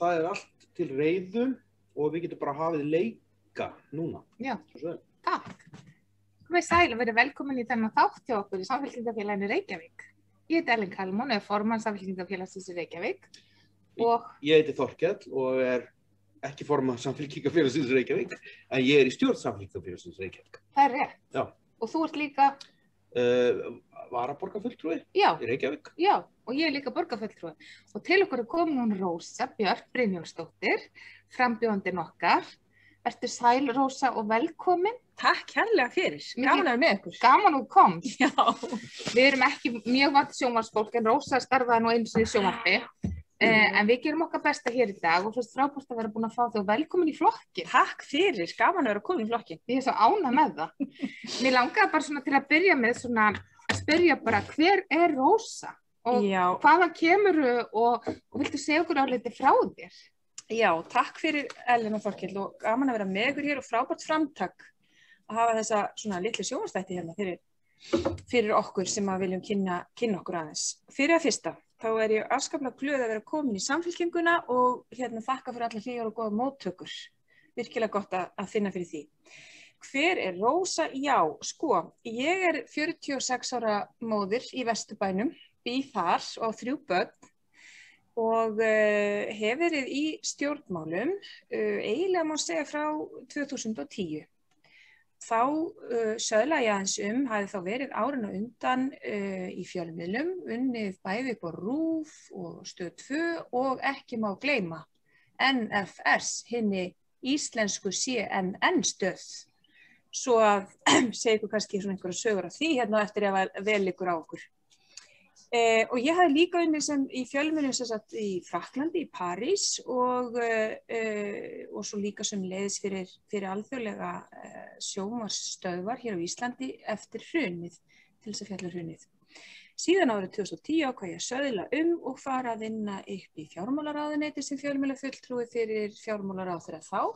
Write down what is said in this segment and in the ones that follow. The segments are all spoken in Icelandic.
það allt til reiðu og við getum bara hafið leika núna. Já, takk. Komið sæl og verið velkomin í þennan þátt hjá okkur í Samfylkingafélaginu Reykjavík. Ég heiti Ellen Kalmón og er formann Samfylkingafélagsins í Reykjavík. Ég heiti Þorkell og er ekki formann Samfylkingafélagsins í Reykjavík, en ég er í stjórn Samfylkingafélagsins í Reykjavík. Það er rétt. Já. Og þú ert líka varaborgarfulltrúi í Reykjavík. Já, og ég er líka borgarfulltrúi. Og til okkur er komin hún Rósa Björk Brynjólfsdóttir, frambjóðandinn okkar. Vertu sæl, Rósa, og velkomin. Takk kærlega fyrir. Gaman að vera með ykkur. Gaman að þú komst. Já. Við erum ekki mjög vant sjónvarpsfólk, en Rósa starfaði nú einu sinni í sjónvarpi. En við gerum okkar besta hér í dag og fyrst frábært að vera búin að fá þig og velkomin í flokkin. Takk fyrir, gaman að vera komin í flokkin. Ég er svo ánægð með það. Mér langaði bara svona til að byrja með svona að spyrja bara hver er Rósa og hvaðan kemurðu og viltu segja okkur álítið frá þér? Já, takk fyrir Ellen og Þorkell og gaman að vera með ykkur hér og frábært framtak að hafa þessa svona litlu sjónvarpsþætti hérna fyrir okkur sem að viljum kynna okkur aðeins. Fyrir að fyrsta, þá er ég afskaplega glöð að vera komin í Samfylkinguna og þakka fyrir allar hlýjar og góða móttökur. Virkilega gott að finna fyrir því. Hver er Rósa? Já, sko, ég er 46 ára móðir í Vesturbænum, bý þar og á 3 börn og hef verið í stjórnmálum, eiginlega má segja frá 2010. Þá söðlaði ég aðeins hafði þá verið árinu undan í fjölmiðlum, unnið bæði upp á RÚV og Stöð 2 og ekki má gleyma NFS, hinni íslensku CNN stöð. Svo að segja ykkur kannski svona einhverja sögur af því hérna eftir að vel ykkur á okkur. Og ég hafði líka unnið sem í fjölmiðlum sem sagt í Frakklandi, í París og svo líka sem leiðis fyrir alþjóðlega sjónvarpsstöðvar hér á Íslandi eftir hrunið, til þess að fjalla hrunið. Síðan árið 2010 ákvað ég að söðla og fara að vinna upp í fjármálaráðuneyti sem fjölmiðlafulltrúi fyrir fjármálaráðherra þá,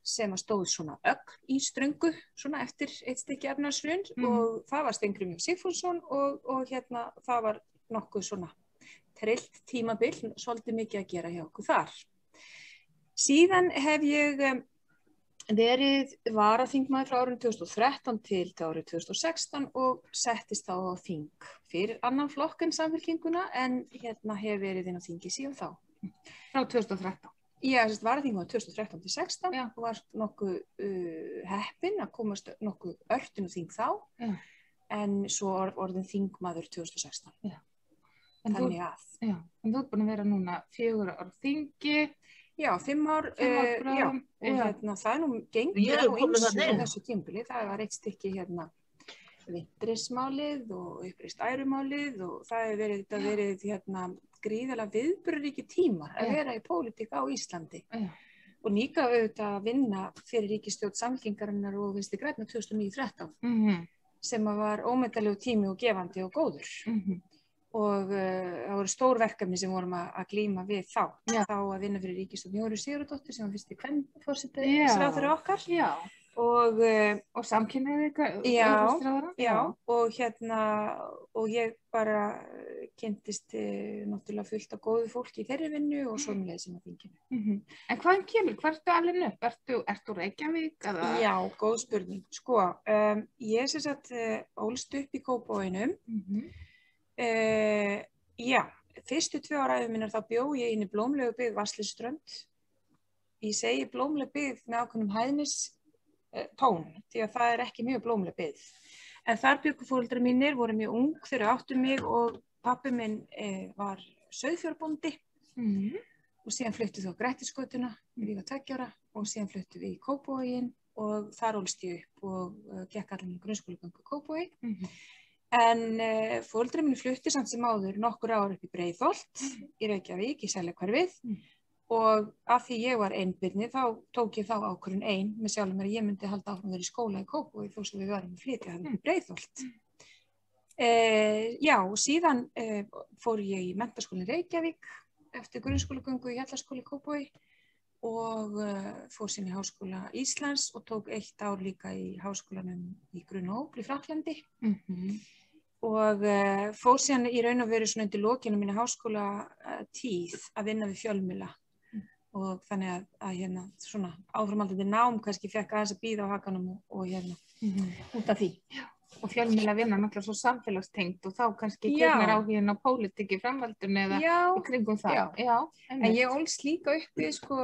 sem að stóð svona ögn í ströngu svona eftir eitt stykki efnahagshrun og það var Steingrímur Sigfússon og það var nokkuð svona trillt tímabil, svolítið mikið að gera hjá okkur þar. Síðan hef ég verið varaþingmaður frá árinu 2013 til árið 2016 og settist þá á þing fyrir annan flokk en Samfylkinguna en hef verið inn á þingi síðan þá. Frá 2013? Ég varaþingmaður 2013 til 2016 og var nokkuð heppin að komast nokkuð örtinn á þing þá, en svo orðin þingmaður 2016. Þannig að. Já, en þú ert búin að vera núna 4 ár þingi. Já, 5 ár, já, og það er nú gengur á ýmsu þessu tímabili. Það var eitt stykki vindrismálið og uppreist ærumálið og það hefur verið gríðarlega viðburðaríkir tímar að vera í pólitík á Íslandi. Og líka auðvitað að vinna fyrir ríkisstjórn Samfylkingarinnar og Vinstri grænna 2009-13 sem var ómetanlegur tími og gefandi og góður. Og það voru stór verkefni sem vorum að glíma við þá. Þá að vinna fyrir ríkisstjórn Jóru Sigurðardóttur sem var fyrsti kvenforsetaráðherra okkar. Já. Og samkynhneigð já, og ég bara kynntist náttúrulega fullt af góðu fólki í þeirri vinnu og svo með sem á þinginu. En hvaðan kemur? Hvert ertu alin upp? Ertu Reykjavík? Já, góð spurning. Sko, ég sem sagt ólst upp í Kópavoginum. Já, fyrstu 2 ár ævi minnar þá bjó ég inn í blómlegu byggð Vatnsleysuströnd. Ég segi blómleg byggð með ákveðnum hæðnistón, því að það er ekki mjög blómleg byggð. En þar bjuggu foreldrar mínir, voru mjög ung þegar þau áttu mig og pabbi minn var sauðfjárbóndi og síðan fluttu þau á Grettisgötuna, ég var 2 ára og síðan fluttu við í Kópavoginn og þar ólst ég upp og gekk allan í grunnskólagöngu í Kópavogi. En foreldrar mínir fluttu samt sem áður nokkur ár upp í Breiðholt í Reykjavík, í Seljakvarfið. Og af því ég var einbirni þá tók ég þá ákvörðun ein með sjálfum mér að ég myndi halda áfram að vera í skóla í Kópavogi þó sem við varum að flytja þarna í Breiðholt. Já, síðan fór ég í menntaskólann í Reykjavík eftir grunnskólagöngu í Hjallaskóla í Kópavogi og fór síðan í Háskóla Íslands og tók 1 ár líka í háskólanum í Grenoble í Frakklandi. Og fór síðan í raun og veru svona undir lokinu mína háskólatíð að vinna við fjölmiðla og þannig að svona áframhaldandi nám kannski fekk aðeins að bíða á hakanum og út af því. Og fjölmiðla vinna náttúrulega svo samfélagstengt og þá kannski kemur áhuginn á pólitík í framhaldinu eða í kringum það. Já. En ég ólst líka upp við sko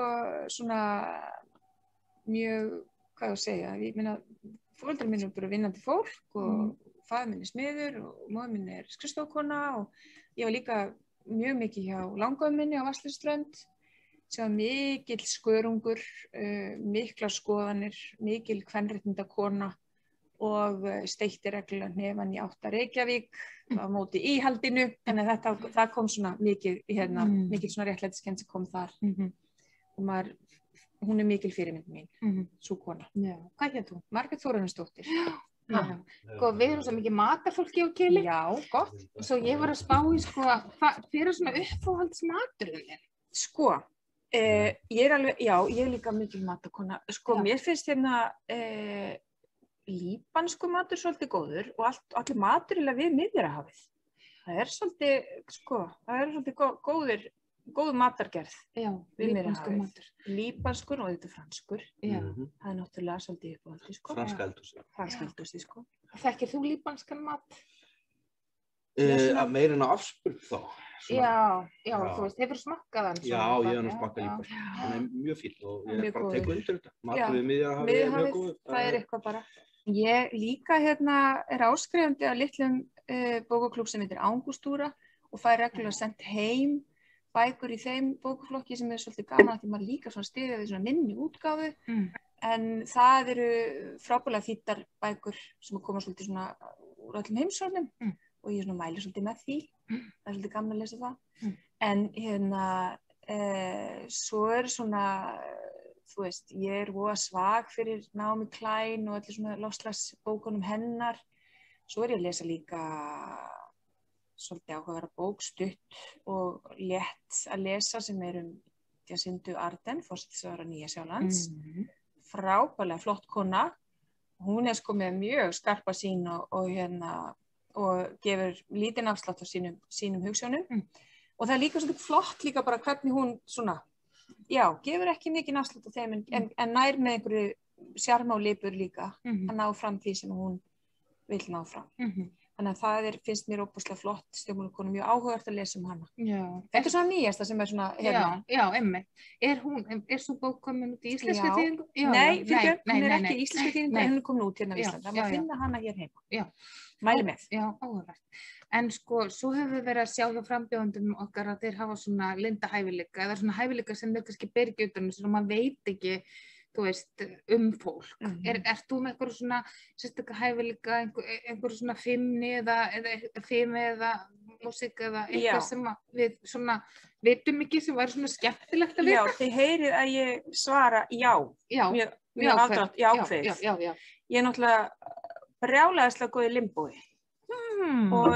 svona mjög, hvað ég segja, ég meina foreldrar mín eru bara vinnandi fólk og faðir minn smiður og móðir minn skrifstofukona og ég var líka mjög mikið hjá langömmu minni á Vatnsleysuströnd sem var mikill skörungur, miklar skoðanir, mikil kvenréttindakona og steytti reglulega hnefan í 8 Reykjavík á móti íhaldinu, þannig að það kom svona mikið mikil svona réttlætiskennd sem kom þar og hún mikil fyrirmynd mín, sú kona. Já. Hvað hét hún? Margrét Þórarinsdóttir. Sko, við erum svo mikið matarfólki á Kili. Já, gott. Svo ég var að spá í sko, hver svona uppáhaldsmaturinn þinn? Sko, ég er líka mikil matarkona. Sko, mér finnst líbansku matur svolítið góður og allir matur við Miðjarðarhafið. Það er svolítið góður matargerð við Miðjarðarhafið. Líbanskur og þetta franskur. Það er náttúrulega svolítið uppáhaldi, sko. Franska eldhúsið, sko. Þekkir þú líbanskan mat? Meira en á afspurn þá. Já, þú veist, hefur smakkað hann? Já, ég hef smakkað líbanskan. Það er mjög fínt og ég er bara að teka undir þetta. Matur við Miðjarðarhafið er mjög góð. Það er eitthvað bara. Ég líka er áskrifandi að litlum bókaklúbb sem heitir Angústúra og fær reglulega sendt heim bækur í þeim bókaflokki sem svolítið gaman því maður líka svona styðja við svona minni útgáfu en það eru frábærlega þýddar bækur sem koma svolítið svona úr öllum heimshornum og ég svona mæli svolítið með því. Það er svolítið gaman að lesa það. En svo svona þú veist, ég voða svag fyrir Naomi Klein og allir svona loftslagsbókunum hennar. Svo ég að lesa líka svolítið áhugaverða bók, stutt og létt að lesa sem Jacindu Ardern, forsætisráðherra Nýja-Sjálands. Frábærlega flott kona. Hún sko með mjög skarpa sýn og gefur lítinn afslátt á sínum hugsjónum. Og það er líka svolítið flott líka bara hvernig hún svona gefur ekki mikið afslátt á þeim en nær með einhverju sjarma og lipur líka að ná fram því sem hún vill ná fram. Þannig að það finnst mér óbúslega flott stjórnmálakona, mjög áhugavert að lesa hana. Þetta svona nýjasta sem svona Já, einmitt. Er svo bók komin út í íslenskri þýðingu? Nei, hún ekki í íslenskri þýðingu, en hún er komin út hérna á Íslandi. Það má finna hana hér heima. Mæli með. Já, áhugavert. En sko, svo hefur við verið að sjá hjá frambjóðendum okkar að þeir hafa svona linda hæfileika eða svona hæfileika sem þeir kannski byrja utan þess að maður veit ekki, þú veist, fólk. Ert þú með eitthvað svona sérstaklega hæfileika, einhver svona fimni eða músík eða eitthvað sem við svona vitum ekki sem væri svona skemmtilegt að vita? Já, þið heyrið að ég svara já. Mjög afdrátt, jákvæð. Ég er náttúrulega brjálæðislega góð í limbói. Og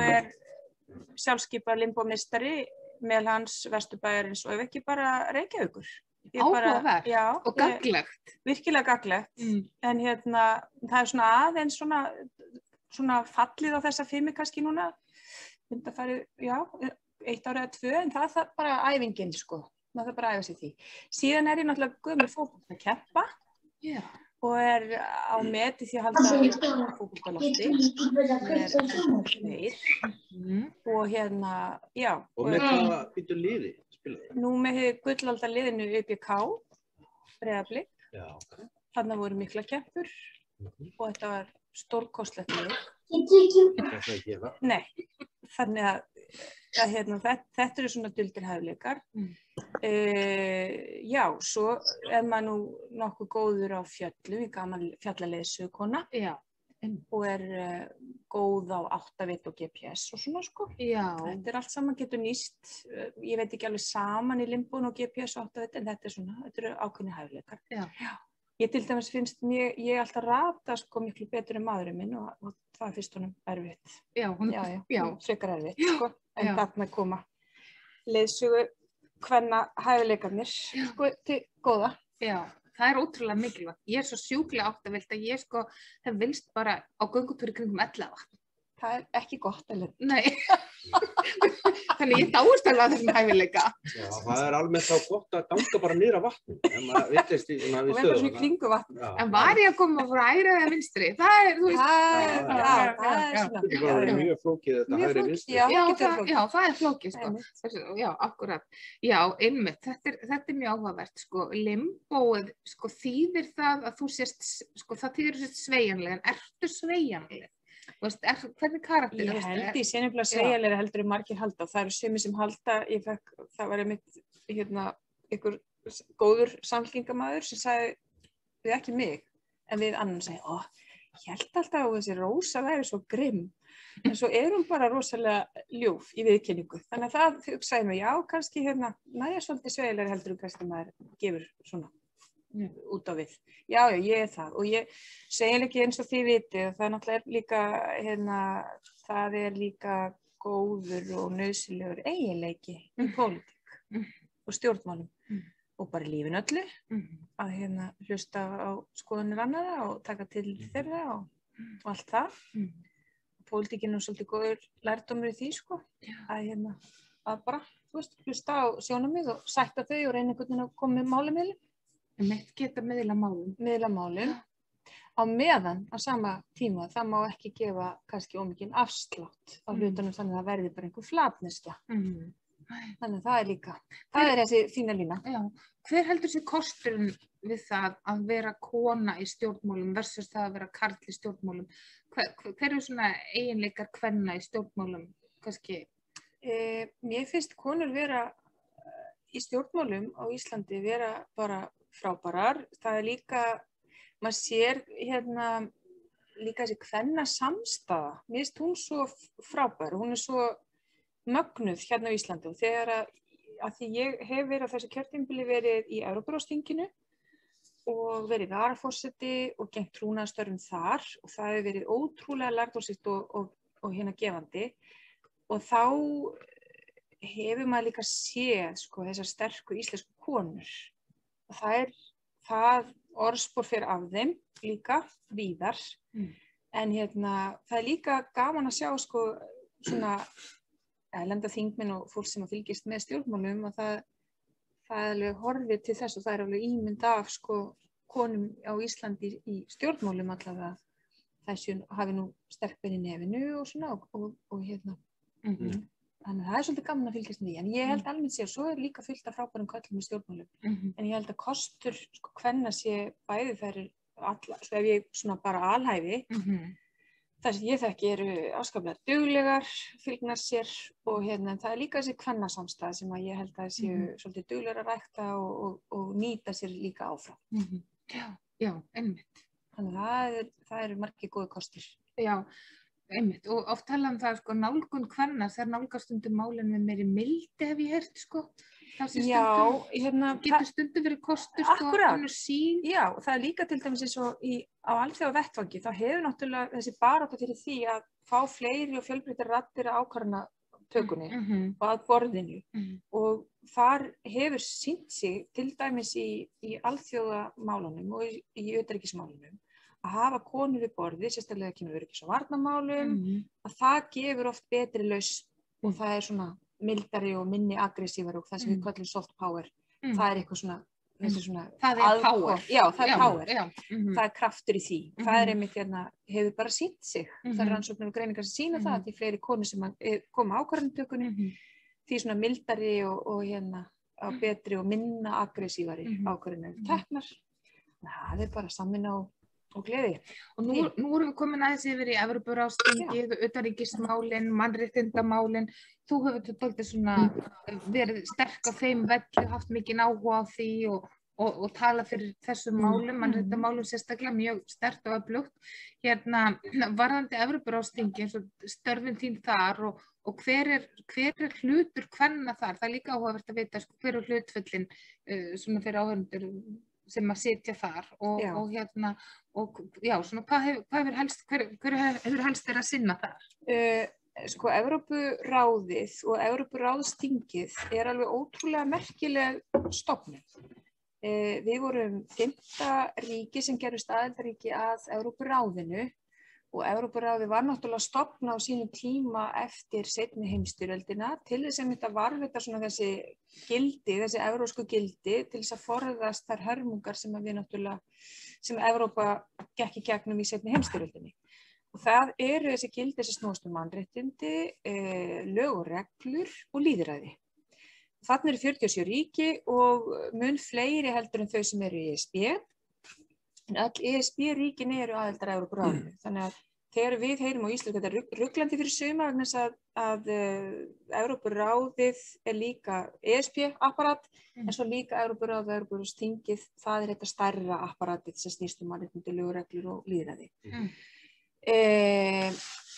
sjálfskipað limbómeistari meðal hans Vesturbæjarins og ef ekki bara Reykjavíkur. Áhugavert og gagnlegt. Virkilega gagnlegt. En það er svona aðeins svona fallið á þessa fimmi kannski núna. Undanfarið, 1 ára eða 2, en það er bara æfingin, sko. Það er bara að æfa sig því. Síðan ég náttúrulega gömul fótbolta að keppa. Og á meti því að halda fótboltalofti og Og með hvaða býtur liði spilaðu? Nú með gullaldaliðinu ÖBK Breiðablik. Þarna voru miklar keppur og þetta var stórkostlegt lið. Nei, þannig að þetta eru svona duldir hæfileikar. Svo maður nú nokkuð góður á fjöllum, ég gaman fjallaleiðsögukona og góð á áttavit og GPS og svona sko. Þetta allt saman getur nýst, ég veit ekki alveg saman í limbón og GPS og áttavit en þetta eru ákveðni hæfileikar. Ég til dæmis finnst ég alltaf rata sko miklu betur en maðurinn minn og það finnst honum erfitt. Frekar erfitt sko. En þarna koma leiðsögu kvenna hæfileikarnir sko til góða. Já, það er ótrúlega mikilvægt. Ég er svo sjúklega áttavilt að ég sko hef vilst bara á göngutúri kringum Elliðavatn. Það er ekki gott, eller? Nei. Þannig ég dáist alveg að þessum hæfileika. Já, það almennt þá gott að ganga bara niður á vatnum, ef maður villist í svona við Og vera svona í stöðuna. kringu vatn. En var ég að koma frá hægri eða vinstri? Það er, þú veist, Það er svona. Þetta er bara mjög flókið þetta Mjög hægri flókið, vinstri. já. já, getur flókið. já, það er flókið, sko. Einmitt. Já, akkurat. Já, einmitt, þetta er mjög áhugavert, sko. Limbóið, sko, þýðir það að þú sést, sko, það þýðir sést sveigjanleg, en ertu sveigjanleg? Þú veist, hvernig karakter? Ég held í sennilega sveigjanlega heldur margir halda og það eru sumir sem halda, það var einmitt ykkur góður samfélkingamæður sem sagði við ekki mig, en við annan sagði, ég held alltaf að þessi Rósa væri svo grimm, en svo er hún bara rosalega ljúf í viðkynningu, þannig að það hugsaði mig, já, kannski næja svolítið sveigjanlega heldur kannski maður gefur svona út á við. Já, ég er það og ég segi ekki eins og þið vitið, það náttúrulega líka, það er líka góður og nauðsynlegur eiginleiki í pólitík og stjórnmálum og bara í lífinu öllu að hlusta á skoðanir annarra og taka til þeirra og allt það. Pólitíkin er svolítið góður lærdómur í því, sko, að bara, þú veist, hlusta á sjónarmið og sætta þau og reyna einhvern veginn að koma með málamiðlum. Mitt geta miðla málum. Miðla málum. Á meðan, á sama tíma, það má ekki gefa kannski ómikinn afslátt á hlutunum þannig að það verði bara einhver flatneskja. Þannig að það er líka, það er þessi fína lína. Já, hver heldur sér kosturinn við það að vera kona í stjórnmálum versus það að vera karl í stjórnmálum? Hver eru svona eiginleikar kvenna í stjórnmálum, kannski? Mér finnst konur vera í stjórnmálum á Íslandi vera bara frábærar. Það er líka, maður sér líka þessi kvenna samstaða. Mér finnst hún svo frábær, hún er svo mögnuð á Íslandi og þegar að því ég hef verið á þessu kjörtímabili verið í Evrópuráðsþinginu og verið varaforseti og gegnt trúnaðarstörfum þar og það hefur verið ótrúlega lærdómsríkt og gefandi og þá hefur maður líka séð, sko, þessar sterku íslensku konur. Og það orðspor fyrir af þeim líka víðar, en það er líka gaman að sjá, sko, svona erlenda þingmenn og fólk sem að fylgist með stjórnmálum og það er alveg horfið til þess og það er alveg ímynd af, sko, konum á Íslandi í stjórnmálum allavega þessu hafi nú sterk bein í nefinu og svona og Þannig að það er svolítið gaman að fylgjast með því, en ég held almennt sér, svo er líka fullt af frábærum köllum í stjórnmálum, en ég held að kostur, sko, kvenna sé bæði þær alla, svo ef ég svona bara alhæfi, þar sem ég þekki eru afskaplega duglegar, fylgnar sér og það er líka þessi kvennasamstæð sem að ég held að séu svolítið duglegar að rækta og nýta sér líka áfram. Já, einmitt. Þannig að það eru margir góði kostir. Já. Einmitt, og oft tala það, sko, nálgun kvenna, það nálgast stundum málinn með meiri mildi hef ég heyrt, sko. Það sem stundum, getur stundum verið kostur, sko, önnur sín. Já, og það er líka til dæmis eins og á alþjóðavettvangi, þá hefur náttúrulega þessi barátta fyrir því að fá fleiri og fjölbreyttir raddir að ákvarðanatökunni og að borðinu. Og þar hefur sýnt sig, til dæmis í alþjóðamálunum og í utanríkismálunum, að hafa konur við borði, sérstaklega kemur öryggis- og varnarmálum, að það gefur oft betri lausn og það er svona mildari og minni aggressívar og það sem við kallum soft power. Það er eitthvað svona, það er power. Já, það er power. Það er kraftur í því. Það er einmitt hefur bara sýnt sig. Það er rannsóknir og greiningar sem sýna það að því fleiri konur sem koma ákvarðanatökunni, því svona mildari og á betri og minna aggressívari ákvarðanir teknar. Það er bara samvinna og gleði. Og nú erum við komin aðeins yfir í Evrópuráðsþingið, utanríkismálin, mannréttindamálin. Þú hefur dálítið svona verið sterk á þeim velli, haft mikinn áhuga á því og tala fyrir þessum málum, mannréttindamálum sérstaklega mjög sterkt og öflugt. Varðandi Evrópuráðsþingið, eins og störfin þín þar og hver er hlutur kvenna þar? Það er líka áhugavert að vita, sko, hver er hlutföllin svona fyrir áhörendur sem að sitja þar og svona hvað hefur helst þeirra að sinna þar? Sko, Evrópuráðið og Evrópuráðsþingið er alveg ótrúlega merkileg stofnun. Við vorum 5. ríki sem gerðust aðildarríki að Evrópuráðinu og Evrópuráðið var náttúrulega stofnað á sínum tíma eftir seinni heimsstyrjöldina til þess að þetta varðveita svona þessi gildi, þessi evrópsku gildi til þess að forðast þær hörmungar sem að við náttúrulega, sem Evrópa gekk í gegnum í seinni heimsstyrjöldinni. Og það eru þessi gildi sem snúast mannréttindi, lög og reglur og lýðræði. Þarna eru 47 ríki og mun fleiri heldur en þau sem eru í ESB. En öll ESB-ríkin eru aðildar að Evrópuráðinu. Þannig að þegar við heyrum á íslensku, þetta er ruglandi fyrir suma vegna þess að Evrópuráðið er líka ESB-apparat, en svo líka Evrópuráðið og Evrópuráðsþingið, það er þetta stærra apparatið sem snýst mannréttindi, lög, reglur og lýðræði.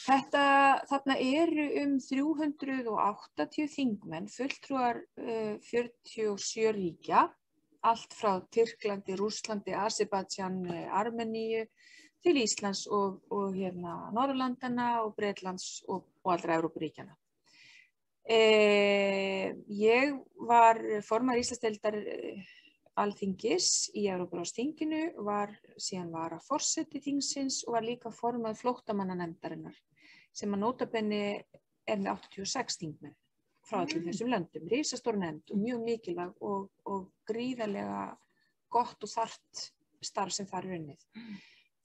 Þarna eru 380 þingmenn, fulltrúar 47 ríkja, allt frá Tyrklandi, Rússlandi, Azerbaijan, Armeníu til Íslands og Norðurlandana og Bretlands og allra Evrópuríkjana. Ég var formaður Íslandsdeildar Alþingis í Evrópuráðsþinginu, síðan var að forseti þingsins og var líka formaður flóttamannanefndarinnar sem að nota benni er með 86 þingmenn frá öllum þessum löndum, risastór nefnd og mjög mikilvæg og gríðarlega gott og þarft starf sem þar er unnið.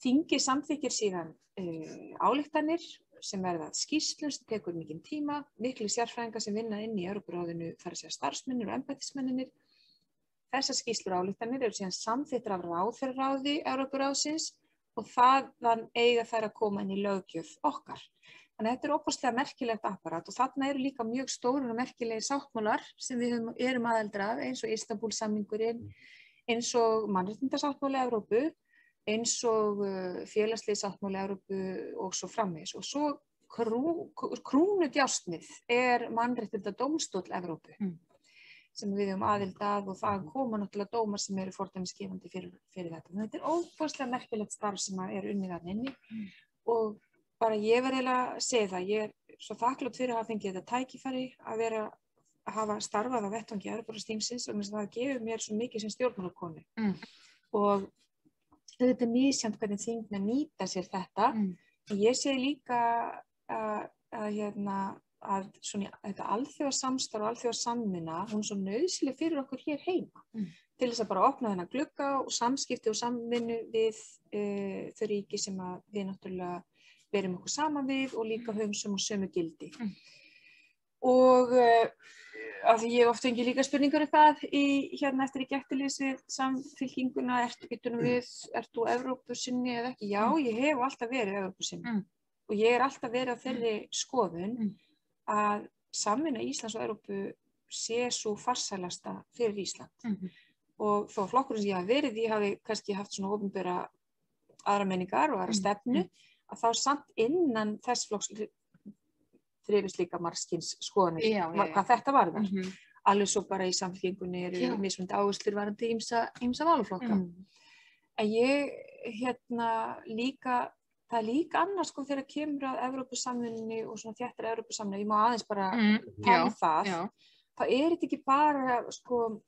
Þingið samþykkir síðan ályktanir sem verða skýrslur sem tekur mikinn tíma, miklu sérfræðingar sem vinna inn í Evrópuráðinu, þar að segja starfsmennir og embættismennirnir. Þessar skýrslur og ályktanir eru síðan samþykktar af ráðherraráði Evrópuráðsins og þaðan eiga þær að koma inn í löggjöf okkar. Þannig að þetta er óbúslega merkilegt apparat og þarna eru líka mjög stórir og merkilegir sáttmálar sem við erum aðildar af, eins og Istanbúl-samningurinn, eins og mannréttindasáttmáli Evrópu, eins og félagslegi sáttmáli Evrópu og svo framvegis. Og svo krúnudjásnið er mannréttindadómstóll Evrópu sem við höfum aðild að og það koma náttúrulega dómar sem eru fordæmisgefandi fyrir þetta. Þannig að þetta er óbúslega merkilegt starf sem er unnið þarna inni og bara ég verð eiginlega að segja það, ég er svo þakklát fyrir að hafa fengið þetta tækifæri að hafa starfað á vettvangi Evrópuráðsþingsins og það gefur mér svo mikið sem stjórnmálakonu. Og þetta er misjafnt hvernig þingmenn nýta sér þetta. Ég segi líka að þetta alþjóðasamstarf og alþjóðasamvinna, hún er svo nauðsynleg fyrir okkur hér heima til þess að bara opna þennan glugga og samskipti og samvinnu við þau ríki sem við náttúrulega berum okkur saman við og líka höfum sömu gildi. Og af því ég oft fengi líka spurningar það eftir í gettilís við samfylkinguna, ert þú Evrópusinni eða ekki? Já, ég hef alltaf verið Evrópusinni og ég alltaf verið á þeirri skoðun að samvinna Íslands og Evrópu sé svo farsælasta fyrir Ísland. Og þó flokkurinn sem ég hafi verið, ég hafi kannski haft svona opinbera aðra menningar og aðra stefnu, að þá samt innan þess flokks þrifist líka margskins skoðanir hvað þetta varðar. Alveg svo bara í samfélkingunni eru mismunandi áherslur varðandi ýmsa málaflokka. En ég líka, það er líka annars sko þegar kemur að Evrópusamvinnunni og svona þéttar Evrópusamvinnu, ég má aðeins bara tala það. Það er þetta ekki bara sko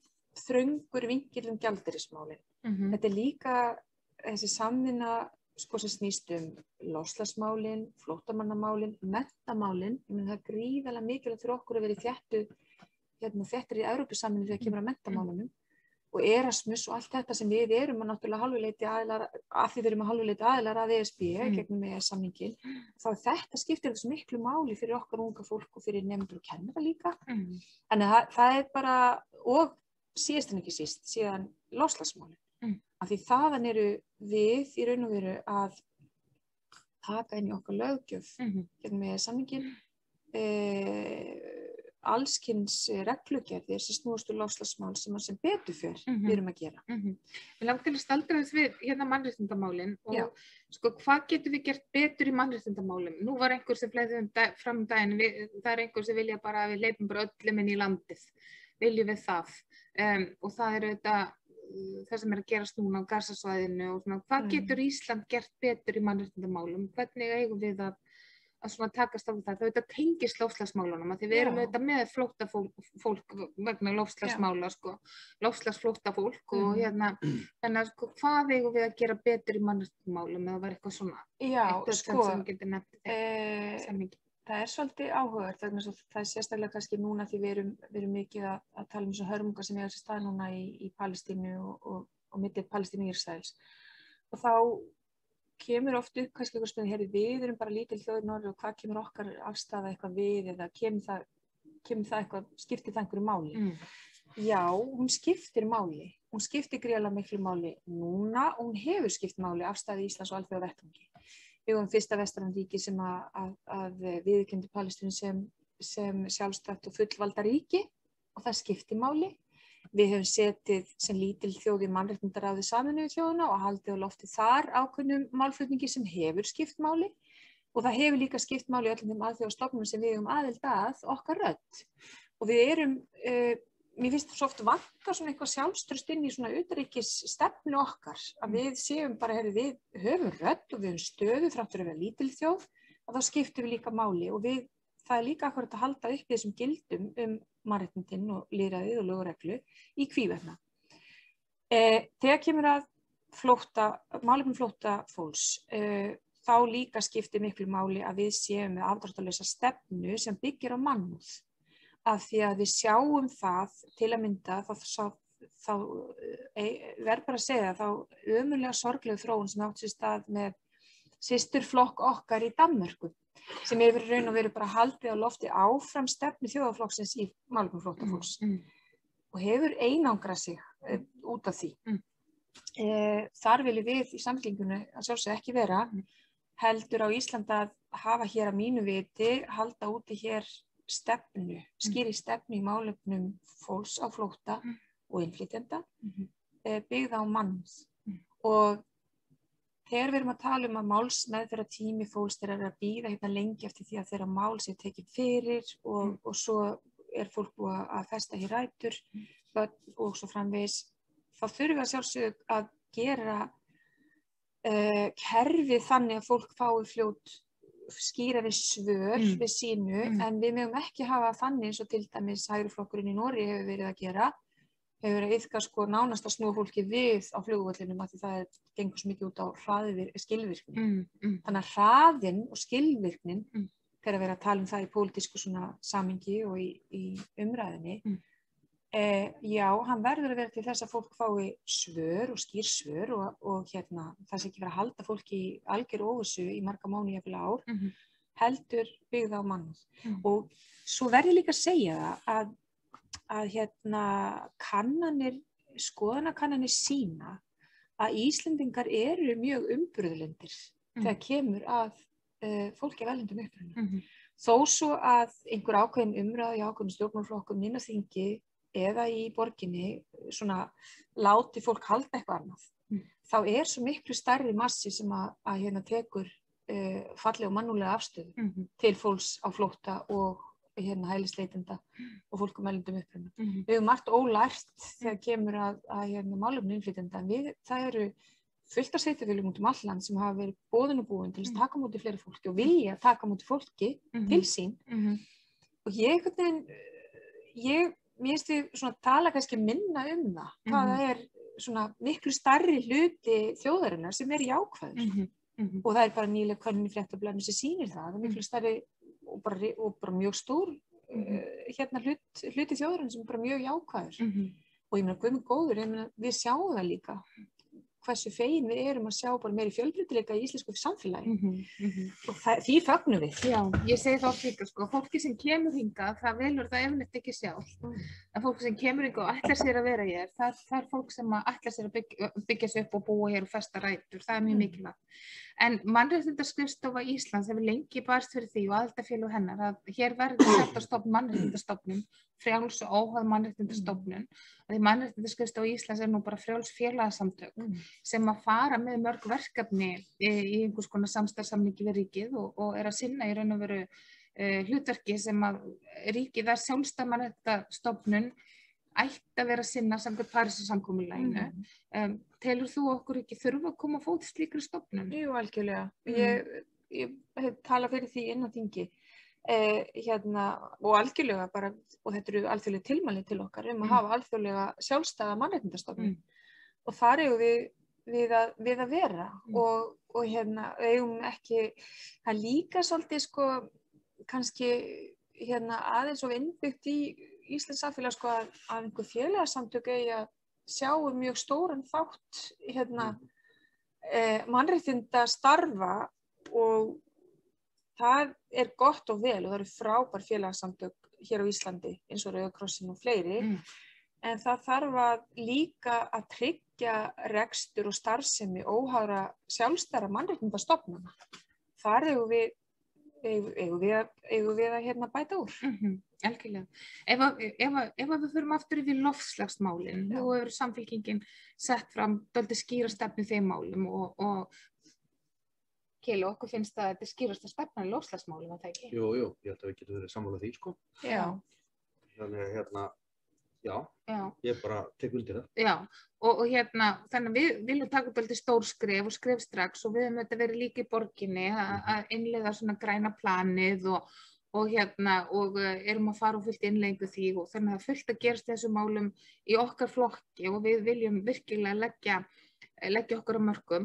þröngur vinkill gjaldeyrismálin. Þetta er líka þessi samvinna sko sem snýst loftslagsmálin, flóttamannamálin, menntamálin. Það er gríðarlega mikilvægt fyrir okkur að vera þéttar í Evrópusamvinnu þegar kemur að menntamálunum og Erasmus og allt þetta sem við erum að náttúrulega hálfuleyti aðilar, af því við erum að hálfuleyti aðilar að ESB gegnum EES-samninginn, þá þetta skiptir þessu miklu máli fyrir okkar unga fólk og fyrir nemendur og kennara líka. Þannig að það er bara, og síðast en ekki síst, síðan loftslagsmálin. Af því þaðan eru við í raun og veru að taka inn í okkar löggjöf gegnum EES-samninginn allskyns reglugerðir sem snúast loftslagsmál sem betur fyrr við erum að gera. Við langar til að staldra þess við mannréttindamálin og sko hvað getum við gert betur í mannréttindamálum? Nú var einhver sem fleði fram daginn, það er einhver sem vilja bara að við leipum bara öllum inn í landið, viljum við það og það eru það sem er að gerast núna á Gaza-svæðinu og svona, hvað getur Ísland gert betur í mannréttindamálum? Hvernig eigum við að að svona takast á við það. Þetta tengist loftslagsmálunum, af því við erum auðvitað með flóttafólk vegna loftslagsmála, sko, loftslagsflóttafólk og þannig að sko, hvað eigum við að gera betur í mannréttindamálum eða var eitthvað svona? Já, sko, sem getur nefnt samhengi. Það svolítið áhugavert, vegna þess að það sérstaklega kannski núna því við erum mikið að tala um þessar hörmungar sem eiga sér stað núna í Palestínu og milli Palestínu og Ísraels. Og þá kemur oft upp kannski eitthvað spurning, við erum bara lítil þjóð í norður og hvað kemur okkar afstaða eitthvað við eða kemur það eitthvað, skiptir það einhverju máli? Já, hún skiptir máli. Hún skiptir gríðarlega miklu máli núna og hún hefur skipt máli afstæði Íslands og alþjóðavettvangi. Við vorum fyrsta vestrænt ríki sem að viðurkenndi Palestínu sem sjálfstætt og fullvalda ríki og það skiptir máli. Við höfum setið sem lítil þjóð í mannréttindaráði Sameinuðu þjóðanna og haldið á lofti þar ákveðnum málflutningi sem hefur skipt máli og það hefur líka skipt máli í öllum þeim alþjóðastofnunum sem við höfum aðild að okkar rödd. Og við erum, mér finnst það svo oft vanta svona eitthvað sjálfstraust inn í svona utanríkisstefnu okkar að við séum bara, við höfum rödd og við höfum stöðu þrátt fyrir að vera lítil þjóð og þá skiptum við líka máli og það er líka akkurat að halda upp þessum gildum mannréttindin og lýðræðið og lög og reglu í hvívetna. Þegar kemur að málefnum flóttafólks, þá líka skiptir miklu máli að við séum með afdráttarlausa stefnu sem byggir á mannúð. Af því að við sjáum það til að mynda, þá verð bara að segja þá ömurlega sorglegu þróun sem átt sér stað með systurflokk okkar í Danmörku sem hefur raun og veru bara haldið á lofti áfram stefnu þjóðarflokksins í málefnum flóttafólks og hefur einangrað sig út af því. Þar viljum við í Samfylkingunni að sjálfsögðu ekki vera, heldur á Íslandi að hafa hér að mínu viti, halda úti hér stefnu, skýri stefnu í málefnum fólks á flótta og innflytjenda, byggða á mannúð. Og þegar við erum að tala um að málsmeðferðartími fólks þeirra að bíða hérna lengi eftir því að þeirra mál sé tekið fyrir og svo er fólk búið að festa hér rætur og svo framvegis, þá þurfum við að sjálfsögðu að gera kerfið þannig að fólk fái fljótt skýrari svör við sínu en við megum ekki hafa þannig eins og til dæmis hægriflokkurinn í Noregi hefur verið að gera, hefur verið að iðka sko nánast að snúa fólki við á flugvöllinum af því það gengur svo mikið út á skilvirkni. Þannig að hraðinn og skilvirknin þegar við erum að tala um það í pólitísku svona samhengi og í umræðinni, já, hann verður að vera til þess að fólk fái svör og skýr svör og það sé ekki vera að halda fólki í algjör óvissu í marga mánuði jafnvel ár, heldur byggða á mannúð. Og svo verður líka að segja það að skoðanakannanir sýna að Íslendingar eru mjög umburðarlyndir þegar kemur að fólki af erlendum uppruna. Þó svo að einhver ákveðin umræða í ákveðin stjórnmálaflokkum inn á þingi eða í borginni svona láti fólk halda eitthvað annað. Þá er svo miklu stærri massi sem að tekur fallega og mannúðlega afstöðu til fólks á flótta og hælisleitenda og fólk um erlendum uppruna. Við höfum margt ólært þegar kemur að málefnum innflytjenda en það eru fullt af sveitarfélögum út um all land sem hafa verið boðin og búin til að taka á móti fleiri fólki og vilja taka á móti fólki til sín. Og mér finnst við svona tala kannski minna um það, hvað það er svona miklu stærri hluti þjóðarinnar sem er jákvæður. Og það er bara nýleg könnun í Fréttablaðinu sem sýnir það er miklu stærri og bara mjög stór hluti þjóðarinnar sem er bara mjög jákvæður. Og ég meina, guð minn góður, við sjáum það líka hversu fegin við erum að sjá bara meiri fjölbreytileika í íslensku samfélagi og því fögnum við. Já, ég segi það oft líka, sko, fólki sem kemur hingað, það velur það yfirleitt ekki sjálf, en fólki sem kemur hingað og ætlar sér að vera hér, það er fólk sem ætlar sér að byggja sér upp og búa hér og festa rætur, það er mjög mikilvægt. En Mannréttindaskrifstofa Íslands hefur lengi barist fyrir því og aðildarfélög hennar að hér verður sett á stofn mannréttindastofnun, frjáls og óháð mannréttindastofnun. Því Mannréttindaskrifstofa Íslands er nú bara frjáls félagasamtök sem að fara með mörg verkefni í einhvers konar samstarfssamningi við ríkið og er að sinna í raun og veru hlutverki sem að ríkið er sjálfstæð mannréttindastofnun ætti að vera að sinna samkvæmt Parísarsamkomulaginu. Telur þú okkur ekki þurfa að koma á fót slíkri stofnun? Jú, algjörlega. ég hef talað fyrir því inn á þingi, og algjörlega bara, og þetta eru alþjóðleg tilmæli til okkar að hafa alþjóðlega sjálfstæða mannréttindastofnun og þar eigum við að vera og eigum ekki, það líka svolítið sko, kannski aðeins og innbyggt í Íslands samfélag sko að einhver félagasamtök eigi að sjá mjög stóran þátt mannréttindastarfa og það er gott og vel og það eru frábær félagasamtök hér á Íslandi eins og Rauða krossinn og fleiri en það þarf líka að tryggja rekstur og starfsemi óháðra sjálfstæðra mannréttindastofnana. Þar eigum við að bæta úr. Algjörlega. Ef við förum aftur yfir loftslagsmálin, nú hefur Samfylkingin sett fram dálítið skýra stefnu í þeim málum og Keli, okkur finnst að þetta er skýrasta stefna í loftslagsmálum, var það ekki? Jú, ég held að við getum verið sammála því, sko. Já. Þannig ég bara tek undir það. Já, og þannig að við viljum taka dálítið stór skref og skref strax og við höfum þetta verið líka í borginni að innleiða svona græna planið og erum að fara og fullt innleiðingu því og þannig að það er fullt að gerast þessu málum í okkar flokki og við viljum virkilega leggja okkur á mörkum.